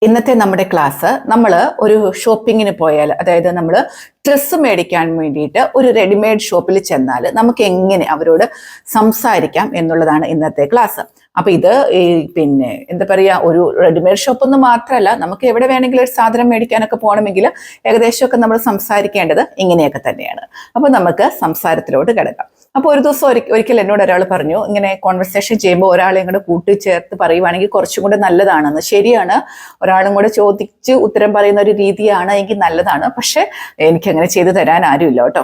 ഇന്നത്തെ നമ്മുടെ ക്ലാസ് നമ്മൾ ഒരു ഷോപ്പിങ്ങിന് പോയാൽ, അതായത് നമ്മൾ ഡ്രസ്സ് മേടിക്കാൻ വേണ്ടിയിട്ട് ഒരു റെഡിമെയ്ഡ് ഷോപ്പിൽ ചെന്നാൽ നമുക്ക് എങ്ങനെ അവരോട് സംസാരിക്കാം എന്നുള്ളതാണ് ഇന്നത്തെ ക്ലാസ്. അപ്പൊ ഇത് പിന്നെ എന്താ പറയാ, ഒരു റെഡിമെയ്ഡ് ഷോപ്പ് ഒന്നും മാത്രമല്ല, നമുക്ക് എവിടെ വേണമെങ്കിലും ഒരു സാധനം മേടിക്കാനൊക്കെ പോകണമെങ്കിൽ ഏകദേശമൊക്കെ നമ്മൾ സംസാരിക്കേണ്ടത് ഇങ്ങനെയൊക്കെ തന്നെയാണ്. അപ്പൊ നമുക്ക് സംസാരത്തിലോട്ട് കിടക്കാം. അപ്പോൾ ഒരു ദിവസം ഒരിക്കൽ എന്നോട് ഒരാൾ പറഞ്ഞു, ഇങ്ങനെ കോൺവെർസേഷൻ ചെയ്യുമ്പോൾ ഒരാളെ ഇങ്ങോട്ട് കൂട്ടിച്ചേർത്ത് പറയുവാണെങ്കിൽ കുറച്ചും കൂടെ നല്ലതാണെന്ന്. ശരിയാണ്, ഒരാളും കൂടെ ചോദിച്ച് ഉത്തരം പറയുന്ന ഒരു രീതിയാണ് എങ്കിൽ നല്ലതാണ്. പക്ഷെ എനിക്കങ്ങനെ ചെയ്തു തരാൻ ആരുമില്ല കേട്ടോ.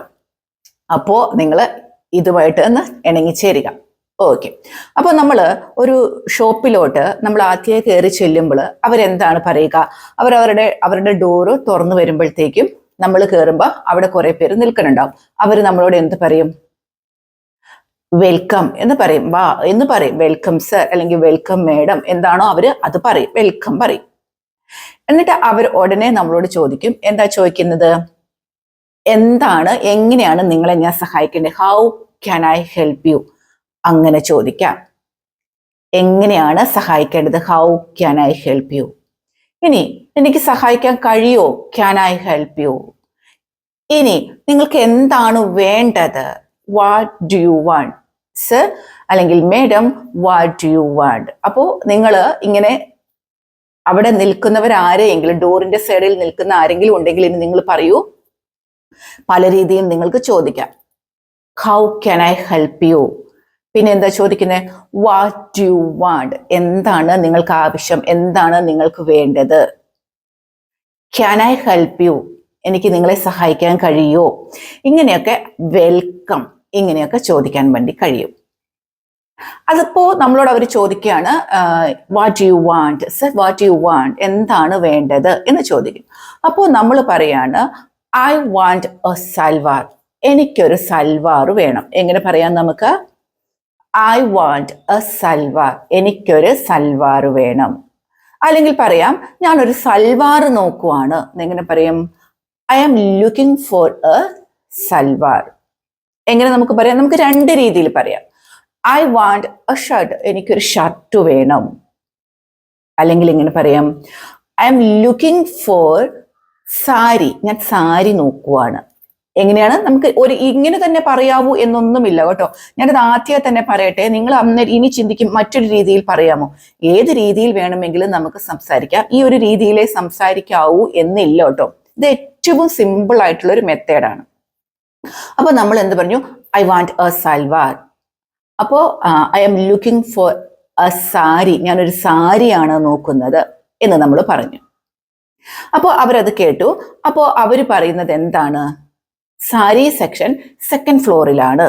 അപ്പോൾ നിങ്ങൾ ഇതുമായിട്ട് ഒന്ന് ഇണങ്ങിച്ചേരുക. ഓക്കെ. അപ്പോൾ നമ്മൾ ഒരു ഷോപ്പിലോട്ട് നമ്മൾ ആദ്യമേ കയറി ചെല്ലുമ്പോൾ അവരെന്താണ് പറയുക, അവരുടെ ഡോറ് തുറന്നു വരുമ്പോഴത്തേക്കും നമ്മൾ കയറുമ്പോൾ അവിടെ കുറെ പേര് നിൽക്കുന്നുണ്ടാവും. അവർ നമ്മളോട് എന്ത് പറയും? വെൽക്കം എന്ന് പറയും, വാ എന്ന് പറയും. വെൽക്കം സർ അല്ലെങ്കിൽ വെൽക്കം മേഡം, എന്താണോ അവര് അത് പറയും, വെൽക്കം പറയും. എന്നിട്ട് അവർ ഉടനെ നമ്മളോട് ചോദിക്കും, എന്താ ചോദിക്കുന്നത്? എങ്ങനെയാണ് നിങ്ങളെ ഞാൻ സഹായിക്കേണ്ടത്? How can I help you? അങ്ങനെ ചോദിക്കാം. എങ്ങനെയാണ് സഹായിക്കേണ്ടത്? How can I help you. ഇനി എനിക്ക് സഹായിക്കാൻ കഴിയോ? Can I help you. ഇനി നിങ്ങൾക്ക് എന്താണ് വേണ്ടത്? What do you want sir അല്ലെങ്കിൽ madam, what do you want. അപ്പോൾ നിങ്ങൾ ഇങ്ങനെ അവിടെ നിൽക്കുന്നവരാരെങ്കിലും, ഡോറിന്റെ സൈഡിൽ നിൽക്കുന്ന ആരെങ്കിലും ഉണ്ടെങ്കിൽ ഇനി നിങ്ങൾ പറയൂ, പല രീതിയിൽ നിങ്ങൾക്ക് ചോദിക്കാം. How can I help U. പിന്നെ എന്താ ചോദിക്കുന്നത്? What do you want. എന്താണ് നിങ്ങൾക്ക് ആവശ്യം? എന്താണ് നിങ്ങൾക്ക് വേണ്ടത്? Can I help U. എനിക്ക് നിങ്ങളെ സഹായിക്കാൻ കഴിയോ? ഇങ്ങനെയൊക്കെ വെൽക്കം, ഇങ്ങനെയൊക്കെ ചോദിക്കാൻ വേണ്ടി കഴിയും. അതിപ്പോ നമ്മളോട് അവർ ചോദിക്കുകയാണ്, what do you want sir, what do you want, എന്താണ് വേണ്ടത് എന്ന് ചോദിക്കും. അപ്പോൾ നമ്മൾ പറയാണ്, ഐ വാണ്ട് എ സൽവാർ. എനിക്കൊരു സൽവാർ വേണം. എങ്ങനെ പറയാം നമുക്ക്? I want a salwar. എനിക്കൊരു സൽവാർ വേണം. അല്ലെങ്കിൽ പറയാം, ഞാനൊരു സൽവാർ നോക്കുവാണ്. എങ്ങനെ പറയും? I am looking for a salwar. എങ്ങനെ നമുക്ക് പറയാം? നമുക്ക് രണ്ട് രീതിയിൽ പറയാം. I want a shirt. എനിക്കൊരു ഷർട്ട് വേണം. അല്ലെങ്കിൽ ഇങ്ങനെ പറയാം, I am looking for sari. ഞാൻ സാരി നോക്കുവാണ്. എങ്ങനെയാണ്? നമുക്ക് ഇങ്ങനെ തന്നെ പറയാവൂ എന്നൊന്നുമില്ല കേട്ടോ. ഞാനത് ആദ്യമേ തന്നെ പറയട്ടെ. നിങ്ങൾ ഇനി ചിന്തിക്കും, മറ്റൊരു രീതിയിൽ പറയാമോ? ഏത് രീതിയിൽ വേണമെങ്കിലും നമുക്ക് സംസാരിക്കാം. ഈ ഒരു രീതിയിലേ സംസാരിക്കാവൂ എന്നില്ല കേട്ടോ. ഇത് ഏറ്റവും സിമ്പിൾ ആയിട്ടുള്ള ഒരു മെത്തേഡാണ്. അപ്പൊ നമ്മൾ എന്ത് പറഞ്ഞു? I want a salwar. അപ്പോ I am looking for a sari. ഞാനൊരു സാരിയാണ് നോക്കുന്നത് എന്ന് നമ്മൾ പറഞ്ഞു. അപ്പോൾ അവരത് കേട്ടു. അപ്പോൾ അവർ പറയുന്നത് എന്താണ്? സാരി സെക്ഷൻ സെക്കൻഡ് ഫ്ലോറിലാണ്.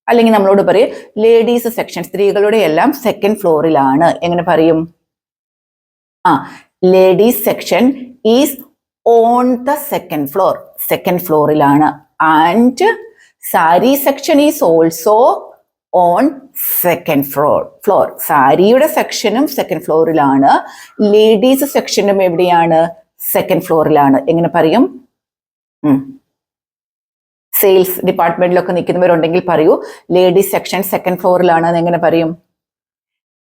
അല്ലെങ്കിൽ നമ്മളോട് പറയും, ലേഡീസ് സെക്ഷൻ, സ്ത്രീകളുടെ എല്ലാം സെക്കൻഡ് ഫ്ലോറിലാണ്. എങ്ങനെ പറയും? Ladies section is on the second floor. Second ഫ്ലോറിലാണ്. And sari section is also on second floor. സാരിയുടെ സെക്ഷനും സെക്കൻഡ് ഫ്ലോറിലാണ്. ലേഡീസ് സെക്ഷനും എവിടെയാണ്? സെക്കൻഡ് ഫ്ലോറിലാണ്. എങ്ങനെ പറയും? സെയിൽസ് ഡിപ്പാർട്ട്മെന്റിലൊക്കെ നിൽക്കുന്നവരുണ്ടെങ്കിൽ പറയൂ, ലേഡീസ് സെക്ഷൻ സെക്കൻഡ് ഫ്ലോറിലാണ്. എങ്ങനെ പറയും?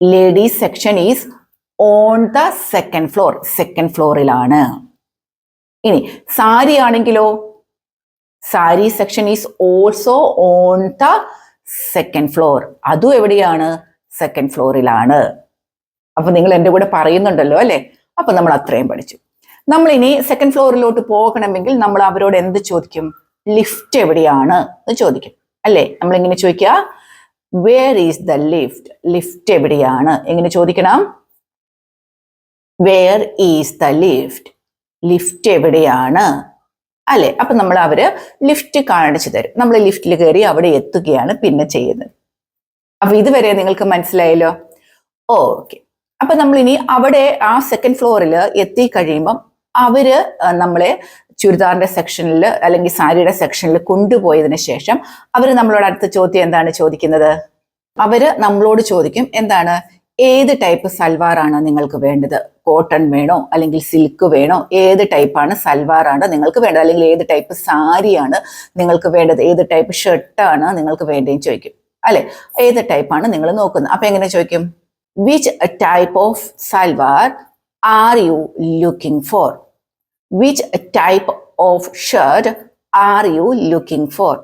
Ladies section is on the second floor. Second ഫ്ലോറിലാണ്. ഇനി സാരി ആണെങ്കിലോ, sari section is also on the second floor. അതും എവിടെയാണ്? സെക്കൻഡ് ഫ്ലോറിലാണ്. അപ്പൊ നിങ്ങൾ എൻ്റെ കൂടെ പറയുന്നുണ്ടല്ലോ അല്ലെ? അപ്പൊ നമ്മൾ അത്രയും പഠിച്ചു. നമ്മൾ ഇനി സെക്കൻഡ് ഫ്ലോറിലോട്ട് പോകണമെങ്കിൽ നമ്മൾ അവരോട് എന്ത് ചോദിക്കും? ലിഫ്റ്റ് എവിടെയാണ് എന്ന് ചോദിക്കും അല്ലേ? നമ്മളിങ്ങനെ ചോദിക്കുക, where is the lift. Lift എവിടെയാണ്? എങ്ങനെ ചോദിക്കണം? Where is the lift. Lift എവിടെയാണ് അല്ലെ? അപ്പൊ അവര് ലിഫ്റ്റ് കാണിച്ചു തരും. നമ്മൾ ലിഫ്റ്റിൽ കയറി അവിടെ എത്തുകയാണ് പിന്നെ ചെയ്യുന്നത്. അപ്പൊ ഇതുവരെ നിങ്ങൾക്ക് മനസ്സിലായല്ലോ? ഓക്കെ. അപ്പൊ നമ്മൾ ഇനി അവിടെ ആ സെക്കൻഡ് ഫ്ലോറിൽ എത്തി കഴിയുമ്പം അവര് നമ്മളെ ചുരിദാറിന്റെ സെക്ഷനിൽ അല്ലെങ്കിൽ സാരിയുടെ സെക്ഷനിൽ കൊണ്ടുപോയതിനു ശേഷം അവര് നമ്മളോട് അടുത്ത ചോദ്യം എന്താണ് ചോദിക്കുന്നത്? അവര് നമ്മളോട് ചോദിക്കും, എന്താണ്, ഏത് ടൈപ്പ് സൽവാറാണ് നിങ്ങൾക്ക് വേണ്ടത്? കോട്ടൺ വേണോ അല്ലെങ്കിൽ സിൽക്ക് വേണോ? ഏത് ടൈപ്പാണ് സൽവാറാണ് നിങ്ങൾക്ക് വേണ്ടത്? അല്ലെങ്കിൽ ഏത് ടൈപ്പ് സാരിയാണ് നിങ്ങൾക്ക് വേണ്ടത്? ഏത് ടൈപ്പ് ഷർട്ടാണ് നിങ്ങൾക്ക് വേണ്ടതെന്ന് ചോദിക്കും അല്ലെ? ഏത് ടൈപ്പാണ് നിങ്ങൾ നോക്കുന്നത്? അപ്പൊ എങ്ങനെ ചോദിക്കും? Which type of salwar are you looking for? Which type of shirt are you looking for?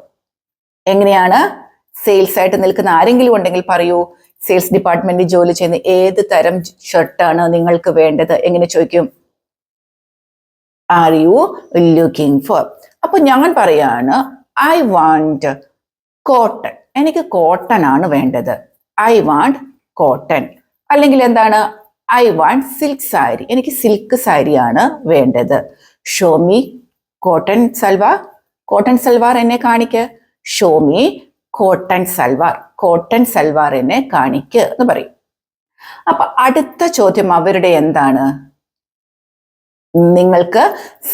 എങ്ങനെയാണ് സെയിൽസ് ആയിട്ട് നിൽക്കുന്ന ആരെങ്കിലും ഉണ്ടെങ്കിൽ പറയൂ, സെയിൽസ് ഡിപ്പാർട്ട്മെന്റിൽ ജോലി ചെയ്യുന്ന ഏത് തരം ഷർട്ടാണ് നിങ്ങൾക്ക് വേണ്ടത്? എങ്ങനെ ചോദിക്കും? Are you looking for? അപ്പൊ ഞാൻ പറയാണ് ഐ വാണ്ട് കോട്ടൺ. എനിക്ക് കോട്ടൺ ആണ് വേണ്ടത്. I want cotton. അല്ലെങ്കിൽ എന്താണ്? I want silk sari. എനിക്ക് സിൽക്ക് സാരിയാണ് വേണ്ടത്. Show me cotton salwar. Cotton salwar എന്നെ കാണിക്ക്. Show me cotton salwar. Cotton salwar എന്നെ കാണിക്ക് എന്ന് പറയും. അപ്പൊ അടുത്ത ചോദ്യം അവരുടെ എന്താണ്? നിങ്ങൾക്ക്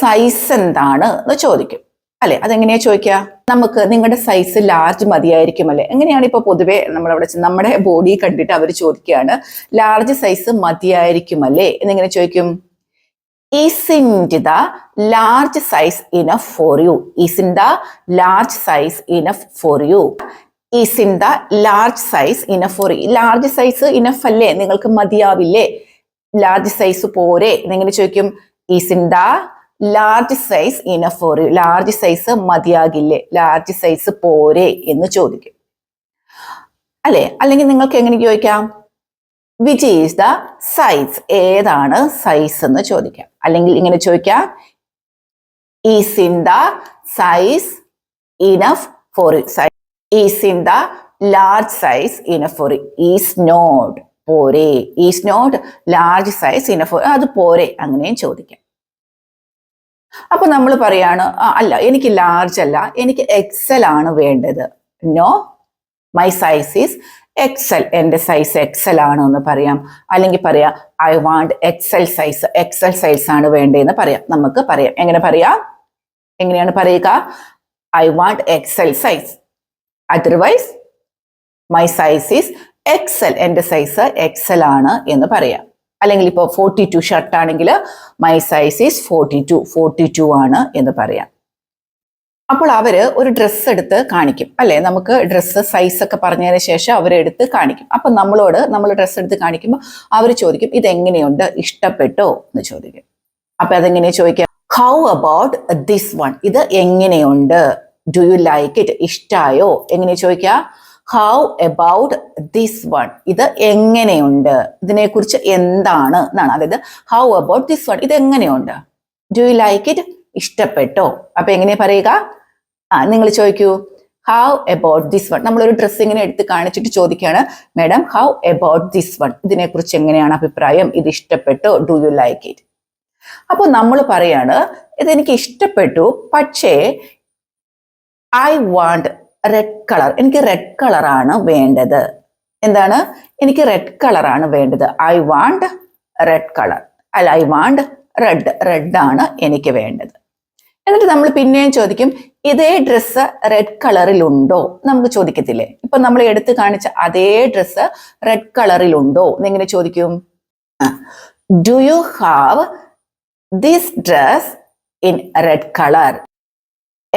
സൈസ് എന്താണ് എന്ന് ചോദിക്കും അല്ലെ? അതെങ്ങനെയാ ചോദിക്കുക? നമുക്ക് നിങ്ങളുടെ സൈസ് ലാർജ് മതിയായിരിക്കും അല്ലെ? എങ്ങനെയാണ് ഇപ്പൊ പൊതുവെ നമ്മളവിടെ നമ്മുടെ ബോഡി കണ്ടിട്ട് അവർ ചോദിക്കുകയാണ് ലാർജ് സൈസ് മതിയായിരിക്കും അല്ലേ എന്നെങ്ങനെ ചോദിക്കും? Isn't the large size enough for you? Isn't the large size enough for you? Isn't the large size enough for you? Large size enough അല്ലേ? നിങ്ങൾക്ക് മതിയാവില്ലേ? ലാർജ് സൈസ് പോരെ എന്നെങ്ങനെ ചോദിക്കും? Isn't the large size enough for you? Large size മതിയാകില്ലേ? Large size പോരെ എന്ന് ചോദിക്കും അല്ലെ? അല്ലെങ്കിൽ നിങ്ങൾക്ക് എങ്ങനെ ചോദിക്കാം? Which is the size? ഏതാണ് സൈസ് എന്ന് ചോദിക്കാം. അല്ലെങ്കിൽ ഇങ്ങനെ ചോദിക്കാം, is in the size enough for you? Is in the large size enough for you? Is not പോരെ? Is not large size enough for? അത് പോരെ അങ്ങനെയും ചോദിക്കാം. അപ്പൊ നമ്മൾ പറയാണ് അല്ല, എനിക്ക് ലാർജ് അല്ല, എനിക്ക് എക്സൽ ആണ് വേണ്ടത്. No, my size is XL. എൻ്റെ സൈസ് എക്സൽ ആണ് എന്ന് പറയാം. അല്ലെങ്കിൽ പറയാം I want XL size. XL size ആണ് വേണ്ടതെന്ന് പറയാം. നമുക്ക് പറയാം. എങ്ങനെ പറയാം? എങ്ങനെയാണ് പറയുക? I want XL size. Otherwise my size is XL. എൻ്റെ സൈസ് എക്സൽ ആണ് എന്ന് പറയാം. അല്ലെങ്കിൽ ഇപ്പോൾ 42 ഷർട്ട് ആണെങ്കിൽ മൈ സൈസ് ഈസ് 42 ആണ് എന്ന് പറയാം. അപ്പോൾ അവര് ഒരു ഡ്രസ്സ് എടുത്ത് കാണിക്കും അല്ലെ? നമുക്ക് ഡ്രസ്സ് സൈസ് ഒക്കെ പറഞ്ഞതിന് ശേഷം അവരെടുത്ത് കാണിക്കും. അപ്പൊ നമ്മൾ ഡ്രസ്സ് എടുത്ത് കാണിക്കുമ്പോൾ അവർ ചോദിക്കും ഇതെങ്ങനെയുണ്ട്, ഇഷ്ടപ്പെട്ടോ എന്ന് ചോദിക്കും. അപ്പൊ അതെങ്ങനെയാ ചോദിക്കാം? How about this one? ഇത് എങ്ങനെയുണ്ട്? Do you like it? ഇഷ്ടായോ? എങ്ങനെ ചോദിക്കുക? How about this one? ഇത് എങ്ങനെയുണ്ട്? ഇതിനെക്കുറിച്ച് എന്താണ് എന്നാണ്. അതായത് ഹൗ അബൌട്ട് ദിസ് വൺ? ഇത് എങ്ങനെയുണ്ട്? Do you like it? ഇഷ്ടപ്പെട്ടോ? അപ്പൊ എങ്ങനെ പറയുക? നിങ്ങൾ ചോദിക്കൂ ഹൗ അബൌട്ട് ദിസ് വൺ. നമ്മളൊരു ഡ്രസ്സ് ഇങ്ങനെ എടുത്ത് കാണിച്ചിട്ട് ചോദിക്കുകയാണ്, madam how about this one? ഇതിനെക്കുറിച്ച് എങ്ങനെയാണ് അഭിപ്രായം? ഇത് ഇഷ്ടപ്പെട്ടോ? Do you like it? അപ്പോൾ നമ്മൾ പറയാണ് ഇതെനിക്ക് ഇഷ്ടപ്പെട്ടു, പക്ഷേ ഐ വാണ്ട് റെഡ് കളർ. എനിക്ക് റെഡ് കളറാണ് വേണ്ടത്. എന്താണ്? എനിക്ക് റെഡ് കളറാണ് വേണ്ടത്. I want red colour. അല്ല, ഐ വാണ്ട് റെഡ് ആണ് എനിക്ക് വേണ്ടത്. എന്നിട്ട് നമ്മൾ പിന്നെയും ചോദിക്കും ഇതേ ഡ്രസ്സ് റെഡ് കളറിലുണ്ടോ? നമുക്ക് ചോദിക്കത്തില്ലേ? ഇപ്പൊ നമ്മൾ എടുത്ത് കാണിച്ച അതേ ഡ്രസ്സ് റെഡ് കളറിലുണ്ടോ എന്നെങ്ങനെ ചോദിക്കും? Do you have this dress in red colour?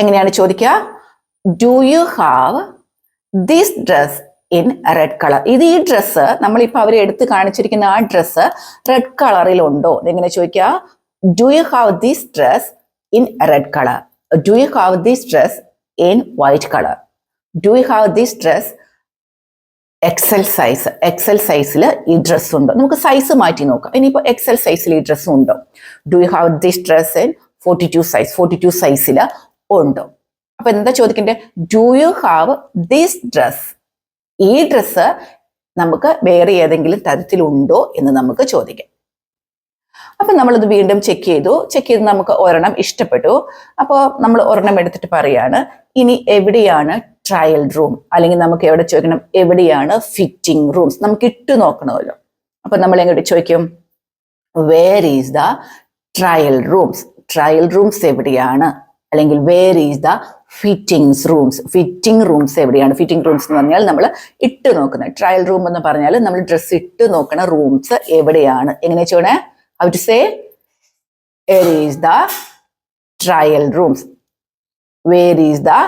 എങ്ങനെയാണ് ചോദിക്കുക? Do you have this dress in red colour? ഇത് ഈ ഡ്രസ്സ് നമ്മളിപ്പോ അവരെ എടുത്ത് കാണിച്ചിരിക്കുന്ന ആ ഡ്രസ്സ് റെഡ് കളറിലുണ്ടോ എങ്ങനെ ചോദിക്കുക? Do you have this dress in red color? Do you have this dress in white color? Do you have this dress XL size? XL സൈസിൽ ഈ ഡ്രസ് ഉണ്ടോ? നമുക്ക് സൈസ് മാറ്റി നോക്കാം. ഇനിയിപ്പോൾ XL സൈസിൽ ഈ ഡ്രസ് ഉണ്ടോ? Do you have this dress in 42 size? 42 സൈസിൽ ഉണ്ടോ? അപ്പൊ എന്താ ചോദിക്കണ്ടേ? Do you have this dress? ഈ ഡ്രസ് നമുക്ക് വേറെ ഏതെങ്കിലും തരത്തിലുണ്ടോ എന്ന് നമുക്ക് ചോദിക്കാം. അപ്പൊ നമ്മളത് വീണ്ടും ചെക്ക് ചെയ്ത് നമുക്ക് ഒരെണ്ണം ഇഷ്ടപ്പെട്ടു. അപ്പോൾ നമ്മൾ ഒരെണ്ണം എടുത്തിട്ട് പറയാണ് ഇനി എവിടെയാണ് ട്രയൽ റൂം? അല്ലെങ്കിൽ നമുക്ക് എവിടെ ചോദിക്കണം? എവിടെയാണ് ഫിറ്റിംഗ് റൂംസ്? നമുക്ക് ഇട്ട് നോക്കണമല്ലോ. അപ്പൊ നമ്മൾ എങ്ങോട്ട് ചോദിക്കും? Where is the trial rooms? Trial rooms എവിടെയാണ്? അല്ലെങ്കിൽ where is the fittings rooms? Fitting rooms എവിടെയാണ്? ഫിറ്റിംഗ് റൂംസ് എന്ന് പറഞ്ഞാൽ നമ്മൾ ഇട്ട് നോക്കുന്നത്. ട്രയൽ റൂം എന്ന് പറഞ്ഞാൽ നമ്മൾ ഡ്രസ്സ് ഇട്ട് നോക്കണ റൂംസ് എവിടെയാണ്? എങ്ങനെ ചോദിക്കണേ? How to say? Where is the trial rooms? Where is the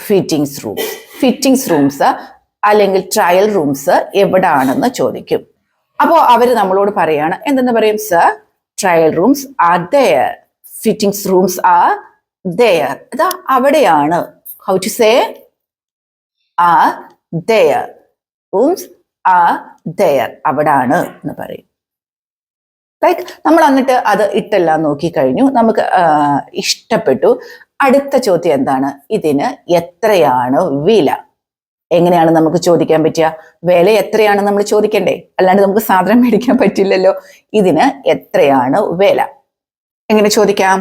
fittings rooms? Fittings rooms അല്ലെങ്കിൽ ട്രയൽ റൂംസ് എവിടാണെന്ന് ചോദിക്കും. അപ്പോൾ അവർ നമ്മളോട് പറയാണ് എന്തെന്ന് പറയും? Sir, trial rooms are there. Fittings rooms are there. അതാ അവിടെയാണ്. How to say? Are there. Rooms are there. അവിടാണ് എന്ന് പറയും. ലൈക്ക് നമ്മൾ എന്നിട്ട് അത് ഇട്ടെല്ലാം നോക്കിക്കഴിഞ്ഞു, നമുക്ക് ഇഷ്ടപ്പെട്ടു. അടുത്ത ചോദ്യം എന്താണ്? ഇതിന് എത്രയാണ് വില? എങ്ങനെയാണ് നമുക്ക് ചോദിക്കാൻ പറ്റുക? വില എത്രയാണ് നമ്മൾ ചോദിക്കണ്ടേ? അല്ലാണ്ട് നമുക്ക് സാധനം മേടിക്കാൻ പറ്റില്ലല്ലോ. ഇതിന് എത്രയാണ് വില? എങ്ങനെ ചോദിക്കാം?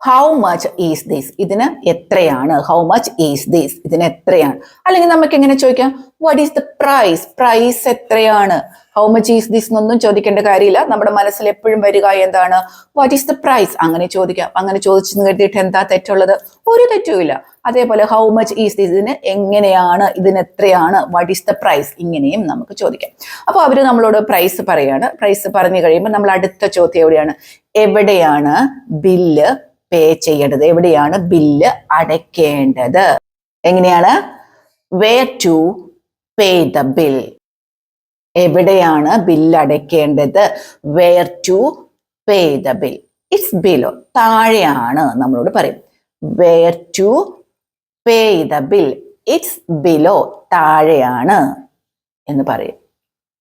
How much is this? ഇതിന് എത്രയാണ്? How much is this? ഇതിന് എത്രയാണ്? അല്ലെങ്കിൽ നമുക്ക് എങ്ങനെ ചോദിക്കാം? What is the price? Price എത്രയാണ്? ഹൗ മച്ച് ഈസ് ദിസ് എന്നൊന്നും ചോദിക്കേണ്ട കാര്യമില്ല. നമ്മുടെ മനസ്സിൽ എപ്പോഴും വരിക എന്താണ്? What is the price? അങ്ങനെ ചോദിക്കാം. അങ്ങനെ ചോദിച്ചെന്ന് കരുതിയിട്ട് എന്താ തെറ്റുള്ളത്? ഒരു തെറ്റുമില്ല. അതേപോലെ ഹൗ മച്ച് ഈസ് ദിസ്? ഇതിന് എങ്ങനെയാണ്? ഇതിന് എത്രയാണ്? What is the price? ഇങ്ങനെയും നമുക്ക് ചോദിക്കാം. അപ്പോൾ അവര് നമ്മളോട് പ്രൈസ് പറയാണ്. പ്രൈസ് പറഞ്ഞു കഴിയുമ്പോൾ നമ്മൾ അടുത്ത ചോദ്യം എവിടെയാണ്? എവിടെയാണ് ബില്ല് പേ ചെയ്യേണ്ടത്? എവിടെയാണ് ബില്ല് അടയ്ക്കേണ്ടത്? എങ്ങനെയാണ്? Where to pay the bill? എവിടെയാണ് ബില്ല് അടയ്ക്കേണ്ടത്? Where to pay the bill? It's below. താഴെയാണ് നമ്മളോട് പറയും. Where to pay the bill? It's below. താഴെയാണ് എന്ന് പറയും.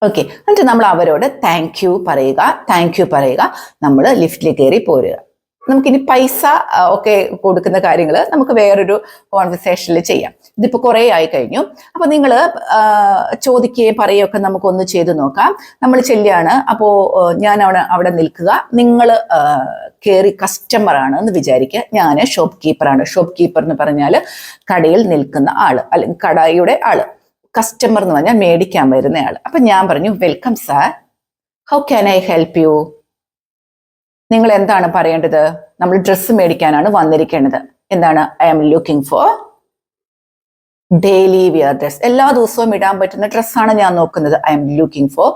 ഓക്കെ. എന്നിട്ട് നമ്മൾ അവരോട് താങ്ക് യു പറയുക. താങ്ക് യു പറയുക. നമ്മൾ ലിഫ്റ്റിൽ കയറി പോരുക. നമുക്കിനി പൈസ ഒക്കെ കൊടുക്കുന്ന കാര്യങ്ങൾ നമുക്ക് വേറൊരു കോൺവെർസേഷനിൽ ചെയ്യാം. ഇതിപ്പോ കുറെ ആയി കഴിഞ്ഞു. അപ്പൊ നിങ്ങൾ ചോദിക്കുകയും പറയുകയൊക്കെ നമുക്കൊന്ന് ചെയ്തു നോക്കാം. നമ്മൾ ചെല്ലുകയാണ്. അപ്പോ ഞാൻ അവിടെ നിൽക്കുക. നിങ്ങൾ കയറി കസ്റ്റമറാണ് എന്ന് വിചാരിക്കുക. ഞാൻ ഷോപ്പ് കീപ്പറാണ്. ഷോപ്പ് കീപ്പർ എന്ന് പറഞ്ഞാൽ കടയിൽ നിൽക്കുന്ന ആള്, അല്ലെങ്കിൽ കടയുടെ ആള്. കസ്റ്റമർ എന്ന് പറഞ്ഞാൽ മേടിക്കാൻ വരുന്ന ആള്. അപ്പൊ ഞാൻ പറഞ്ഞു, welcome sir, how can I help you? നിങ്ങൾ എന്താണ് പറയേണ്ടത്? നമ്മൾ ഡ്രസ്സ് മേടിക്കാനാണ് വന്നിരിക്കേണ്ടത്. എന്താണ്? I am looking for daily wear dress. എല്ലാ ദിവസവും ഇടാൻ പറ്റുന്ന ഡ്രസ്സാണ് ഞാൻ നോക്കുന്നത്. I am looking for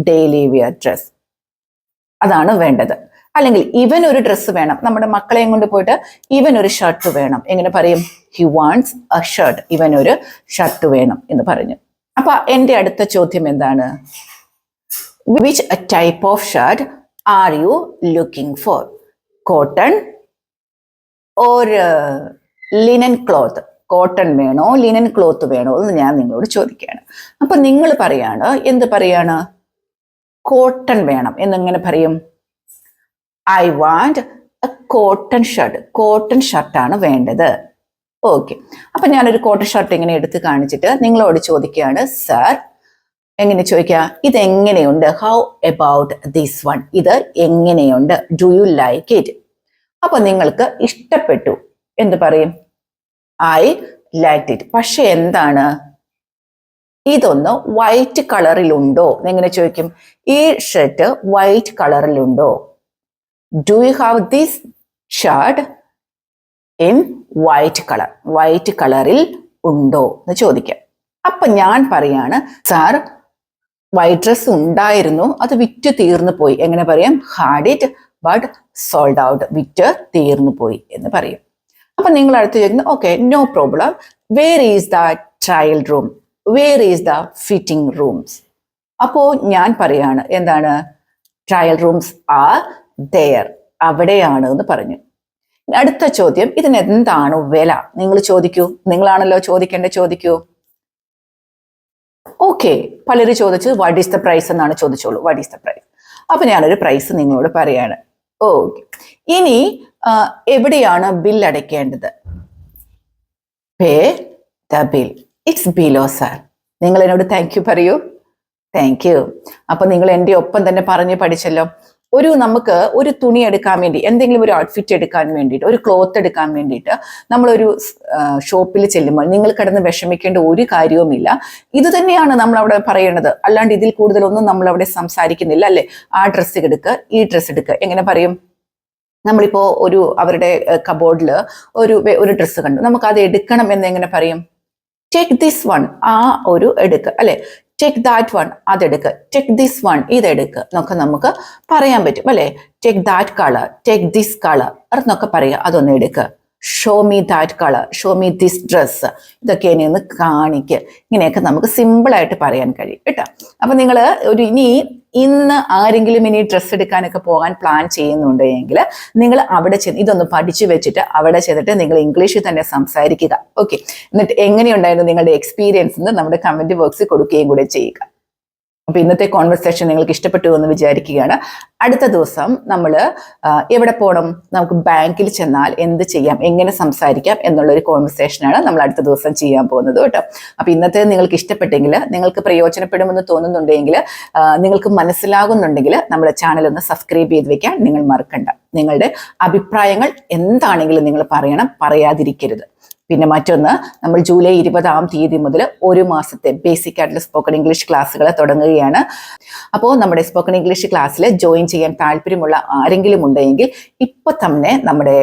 daily wear dress. അതാണ് വേണ്ടത്. അല്ലെങ്കിൽ ഇവൻ ഒരു ഡ്രസ്സ് വേണം. നമ്മുടെ മക്കളെയും കൊണ്ട് പോയിട്ട് ഇവൻ ഒരു ഷർട്ട് വേണം. എങ്ങനെ പറയും? He wants A shirt. ഇവൻ ഒരു ഷർട്ട് വേണം എന്ന് പറഞ്ഞു. അപ്പൊ എന്റെ അടുത്ത ചോദ്യം എന്താണ്? Which type of shirt are you looking for? Cotton or linen cloth? Cotton വേണോ ലിനൻ ക്ലോത്ത് വേണോ എന്ന് ഞാൻ നിങ്ങളോട് ചോദിക്കുകയാണ്. അപ്പൊ നിങ്ങൾ പറയാണ്, എന്ത് പറയാണ്? കോട്ടൺ വേണം എന്നെങ്ങനെ പറയും? I want a cotton shirt. Cotton ഷർട്ടാണ് വേണ്ടത്. ഓക്കെ. അപ്പൊ ഞാനൊരു കോട്ടൺ ഷർട്ട് ഇങ്ങനെ എടുത്ത് കാണിച്ചിട്ട് നിങ്ങളോട് ചോദിക്കുകയാണ്, സർ, എങ്ങനെ ചോദിക്കുക? ഇതെങ്ങനെയുണ്ട്? How about this one? ഇത് എങ്ങനെയുണ്ട്? Do you like it? അപ്പൊ നിങ്ങൾക്ക് ഇഷ്ടപ്പെട്ടു. എന്ത് പറയും? I like it. പക്ഷെ എന്താണ്? ഇതൊന്ന് വൈറ്റ് കളറിലുണ്ടോ? എങ്ങനെ ചോദിക്കും? ഈ ഷർട്ട് വൈറ്റ് കളറിലുണ്ടോ? Do you have this shirt in white colour? White കളറിൽ ഉണ്ടോ എന്ന് ചോദിക്കാം. അപ്പൊ ഞാൻ പറയാണ്, സാർ, വൈറ്റ് ഡ്രസ് ഉണ്ടായിരുന്നു, അത് വിറ്റ് തീർന്നു പോയി. എങ്ങനെ പറയാം? Had it but sold out. വിറ്റ് തീർന്നു പോയി എന്ന് പറയും. അപ്പൊ നിങ്ങൾ അടുത്ത് ചോദിക്കുന്നത്, okay, no problem, where is the trial room? Where is the fitting rooms? അപ്പോ ഞാൻ പറയാണ്, എന്താണ്? Trial rooms are there. അവിടെയാണ് എന്ന് പറഞ്ഞു. അടുത്ത ചോദ്യം, ഇതിന് എന്താണ് വില? നിങ്ങൾ ചോദിക്കൂ. നിങ്ങളാണല്ലോ ചോദിക്കൂ. ഓക്കെ. പലരും ചോദിച്ചു വാട്ട് ഈസ് ദ പ്രൈസ് എന്നാണ് ചോദിച്ചോളൂ. What is the price? അപ്പൊ ഞാനൊരു പ്രൈസ് നിങ്ങളോട് പറയാണ്. ഓക്കെ. ഇനി എവിടെയാണ് ബിൽ അടയ്ക്കേണ്ടത്? പേ the bill. It's below sir. നിങ്ങൾ എന്നോട് താങ്ക് യു പറയൂ. Thank you. അപ്പൊ നിങ്ങൾ എൻ്റെ ഒപ്പം തന്നെ പറഞ്ഞ് പഠിച്ചല്ലോ. നമുക്ക് ഒരു തുണി എടുക്കാൻ വേണ്ടി, എന്തെങ്കിലും ഒരു ഔട്ട്ഫിറ്റ് എടുക്കാൻ വേണ്ടിയിട്ട്, ഒരു ക്ലോത്ത് എടുക്കാൻ വേണ്ടിയിട്ട് നമ്മളൊരു ഷോപ്പിൽ ചെല്ലുമ്പോൾ നിങ്ങൾ കിടന്ന് വിഷമിക്കേണ്ട ഒരു കാര്യവുമില്ല. ഇത് തന്നെയാണ് നമ്മൾ അവിടെ പറയേണ്ടത്. അല്ലാണ്ട് ഇതിൽ കൂടുതലൊന്നും നമ്മൾ അവിടെ സംസാരിക്കുന്നില്ല, അല്ലെ? ആ ഡ്രസ്സ് എടുക്കുക, ഈ ഡ്രസ്സ് എടുക്കുക. എങ്ങനെ പറയും? നമ്മളിപ്പോ അവരുടെ കബോർഡിൽ ഒരു ഡ്രസ്സ് കണ്ടു, നമുക്ക് അത് എടുക്കണം എന്നെങ്ങനെ പറയും? Take this one. ആ ഒരു എടുക്കുക, അല്ലെ? ടേക്ക് ദാറ്റ് വൺ, അതെടുക്കുക. ടേക്ക് ദിസ് വൺ, ഇതെടുക്കുക എന്നൊക്കെ നമുക്ക് പറയാൻ പറ്റും, അല്ലെ? Take that colour, take this colour എന്നൊക്കെ പറയുക. അതൊന്ന് എടുക്കുക. Show me that colour, show me this dress, ഇതൊക്കെ എന്നെ ഒന്ന് കാണിക്ക്. ഇങ്ങനെയൊക്കെ നമുക്ക് സിമ്പിളായിട്ട് പറയാൻ കഴിയും കേട്ടോ. അപ്പൊ നിങ്ങൾ ഇന്ന് ആരെങ്കിലും ഇനി ഡ്രസ്സ് എടുക്കാനൊക്കെ പോകാൻ പ്ലാൻ ചെയ്യുന്നുണ്ടെങ്കിൽ നിങ്ങൾ അവിടെ ചെന്ന് ഇതൊന്ന് പഠിച്ചു വെച്ചിട്ട് അവിടെ ചെന്നിട്ട് നിങ്ങൾ ഇംഗ്ലീഷിൽ തന്നെ സംസാരിക്കുക. ഓക്കെ, എന്നിട്ട് എങ്ങനെയുണ്ടായിരുന്നു നിങ്ങളുടെ എക്സ്പീരിയൻസ് എന്ന് നമ്മുടെ കമന്റ് ബോക്സിൽ കൊടുക്കുകയും കൂടെ ചെയ്യുക. അപ്പൊ ഇന്നത്തെ കോൺവെർസേഷൻ നിങ്ങൾക്ക് ഇഷ്ടപ്പെട്ടു എന്ന് വിചാരിക്കുകയാണ്. അടുത്ത ദിവസം നമ്മൾ എവിടെ പോകണം, നമുക്ക് ബാങ്കിൽ ചെന്നാൽ എന്ത് ചെയ്യാം, എങ്ങനെ സംസാരിക്കാം എന്നുള്ളൊരു കോൺവെർസേഷനാണ് നമ്മൾ അടുത്ത ദിവസം ചെയ്യാൻ പോകുന്നത് കേട്ടോ. അപ്പൊ ഇന്നത്തെ നിങ്ങൾക്ക് ഇഷ്ടപ്പെട്ടെങ്കിൽ, നിങ്ങൾക്ക് പ്രയോജനപ്പെടുമെന്ന് തോന്നുന്നുണ്ടെങ്കിൽ, നിങ്ങൾക്ക് മനസ്സിലാകുന്നുണ്ടെങ്കിൽ നമ്മുടെ ചാനൽ ഒന്ന് സബ്സ്ക്രൈബ് ചെയ്ത് വെക്കാൻ നിങ്ങൾ മറക്കണ്ട. നിങ്ങളുടെ അഭിപ്രായങ്ങൾ എന്താണെങ്കിലും നിങ്ങൾ പറയണം, പറയാതിരിക്കരുത്. പിന്നെ മറ്റൊന്ന്, നമ്മൾ ജൂലൈ 20 മുതൽ ഒരു മാസത്തെ ബേസിക് ആയിട്ടുള്ള സ്പോക്കൺ ഇംഗ്ലീഷ് ക്ലാസ്സുകൾ തുടങ്ങുകയാണ്. അപ്പോൾ നമ്മുടെ സ്പോക്കൺ ഇംഗ്ലീഷ് ക്ലാസ്സിൽ ജോയിൻ ചെയ്യാൻ താല്പര്യമുള്ള ആരെങ്കിലും ഉണ്ടെങ്കിൽ ഇപ്പൊ തന്നെ നമ്മുടെ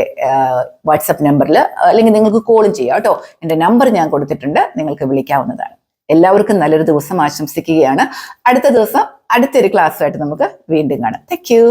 വാട്സപ്പ് നമ്പറിൽ അല്ലെങ്കിൽ നിങ്ങൾക്ക് കോളും ചെയ്യാം കേട്ടോ. എൻ്റെ നമ്പർ ഞാൻ കൊടുത്തിട്ടുണ്ട്, നിങ്ങൾക്ക് വിളിക്കാവുന്നതാണ്. എല്ലാവർക്കും നല്ലൊരു ദിവസം ആശംസിക്കുകയാണ്. അടുത്ത ദിവസം അടുത്തൊരു ക്ലാസ്സുമായിട്ട് നമുക്ക് വീണ്ടും കാണാം. Thank you.